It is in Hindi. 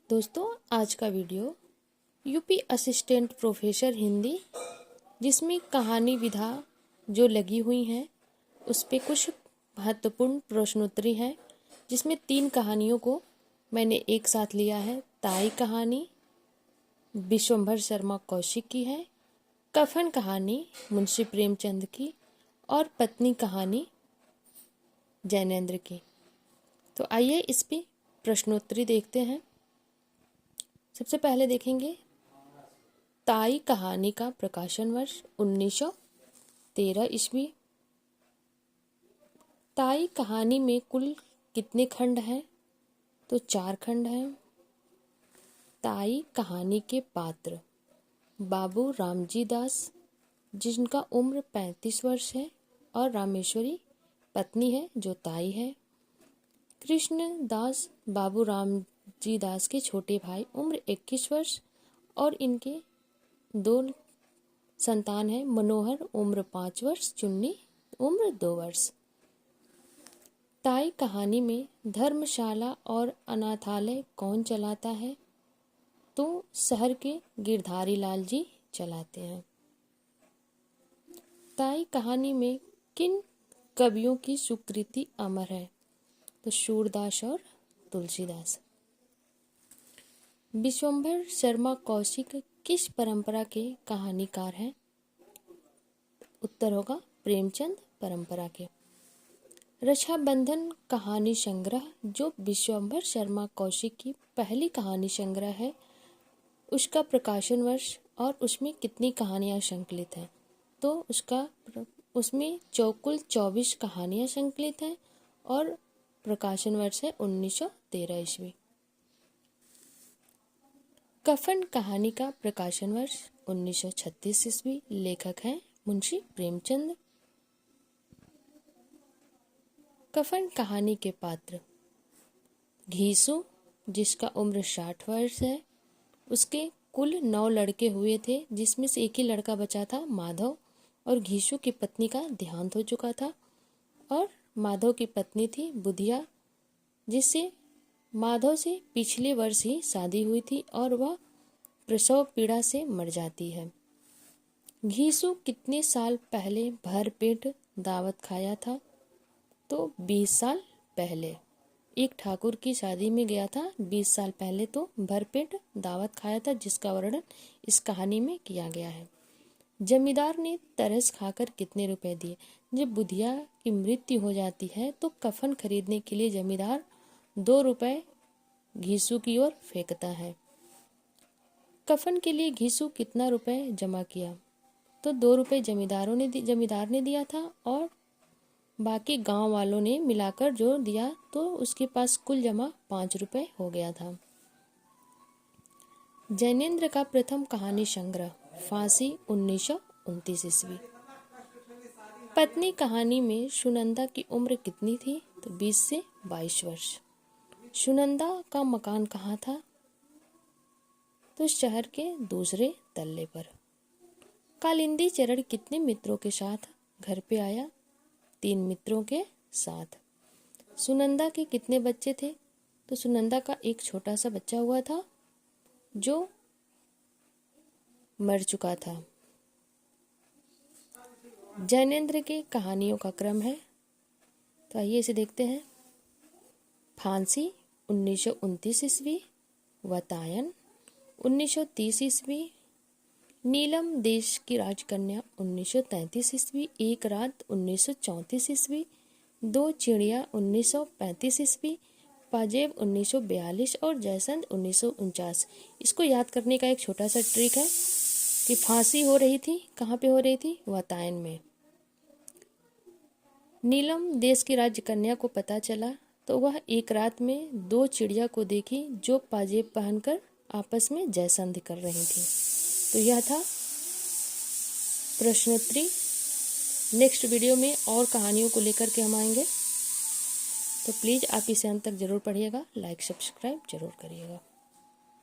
दोस्तों, आज का video UP assistant professor Hindi जिसमें कहानी विधा जो लगी हुई हैं उस पे कुछ महत्वपूर्ण प्रश्नोत्तरी हैं, जिसमें 3 कहानियों को मैंने एक साथ लिया है। ताई कहानी विश्वंभर शर्मा कौशिक की है, कफन कहानी मुंशी प्रेमचंद की और पत्नी कहानी जैनेन्द्र की। तो आइए इस पे प्रश्नोत्तरी देखते हैं। सबसे पहले देखेंगे ताई कहानी का प्रकाशन वर्ष 1913 ईस्वी। ताई कहानी में कुल कितने खंड हैं? तो 4 खंड हैं। ताई कहानी के पात्र बाबू रामजी दास, जिनका उम्र 35 वर्ष है, और रामेश्वरी पत्नी है जो ताई है। कृष्ण दास बाबू रामजी दास के छोटे भाई, उम्र 21 वर्ष, और इनके 2 संतान हैं। मनोहर उम्र 5 वर्ष, चुन्नी उम्र 2 वर्ष। ताई कहानी में धर्मशाला और अनाथालय कौन चलाता है? तो शहर के गिरधारी लाल जी चलाते हैं। ताई कहानी में किन कवियों की सुकृति अमर है? तो सूरदास और तुलसीदास। विश्वंभर शर्मा कौशिक किस परंपरा के कहानीकार हैं? उत्तर होगा प्रेमचंद परंपरा के। रक्षाबंधन कहानी संग्रह जो विश्वंभर शर्मा कौशिक की पहली कहानी संग्रह है, उसका प्रकाशन वर्ष और उसमें कितनी कहानियां संकलित हैं? तो उसमें कुल 24 कहानियां संकलित हैं और प्रकाशन वर्ष है 1913 ईस्वी। कफन कहानी का प्रकाशन वर्ष 1936 ईस्वी। लेखक हैं मुंशी प्रेमचंद। कफन कहानी के पात्र घीसू, जिसका उम्र 60 वर्ष है, उसके कुल 9 लड़के हुए थे, जिसमें से एक ही लड़का बचा था माधव, और घीसू की पत्नी का देहांत हो चुका था। और माधव की पत्नी थी बुधिया, जिससे माधव से पिछले वर्ष ही शादी हुई थी और वह प्रसव पीड़ा से मर जाती है। घीसू कितने साल पहले भरपेट दावत खाया था? तो 20 साल पहले। एक ठाकुर की शादी में गया था 20 साल पहले, तो भरपेट दावत खाया था, जिसका वर्णन इस कहानी में किया गया है। जमींदार ने तरस खाकर कितने रुपए दिए? जब बुधिया की मृत्यु हो जाती है तो कफन खरीदने के लिए जमींदार 2 रुपए घीसू की ओर फेंकता है। कफन के लिए घीसू कितना रुपए जमा किया? तो 2 रुपए जमींदार ने दिया था, और बाकी गांव वालों ने मिलाकर जो दिया तो उसके पास कुल जमा 5 रुपए हो गया था। जैनेन्द्र का प्रथम कहानी संग्रह फांसी 1929 ईस्वी। पत्नी कहानी में सुनंदा की उम्र कितनी थी? तो 20 से 22 वर्ष। सुनंदा का मकान कहाँ था? तो शहर के दूसरे तल्ले पर। कालिंदी चरण कितने मित्रों के साथ घर पे आया? 3 मित्रों के साथ। सुनंदा के कितने बच्चे थे? तो सुनंदा का एक छोटा सा बच्चा हुआ था जो मर चुका था। जैनेन्द्र के कहानियों का क्रम है, तो आइए इसे देखते हैं। फांसी 1929 ईस्वी, वतायन 1930 ईस्वी, नीलम देश की राजकन्या 1933 ईस्वी, एक रात 1934 ईस्वी, 2 चिड़िया 1935 ईस्वी, पाजेब 1942 और जयसंध 1949। इसको याद करने का एक छोटा सा ट्रिक है कि फांसी हो रही थी, कहाँ पे हो रही थी? वतायन में। नीलम देश की राजकन्या को पता चला तो वह एक रात में 2 चिड़िया को देखी जो पाजेब पहनकर आपस में जयसंध कर रही थी। तो यह था प्रश्नोत्तरी। नेक्स्ट वीडियो में और कहानियों को लेकर के हम आएंगे, तो प्लीज़ आप इसे अंत तक जरूर पढ़िएगा, लाइक सब्सक्राइब जरूर करिएगा।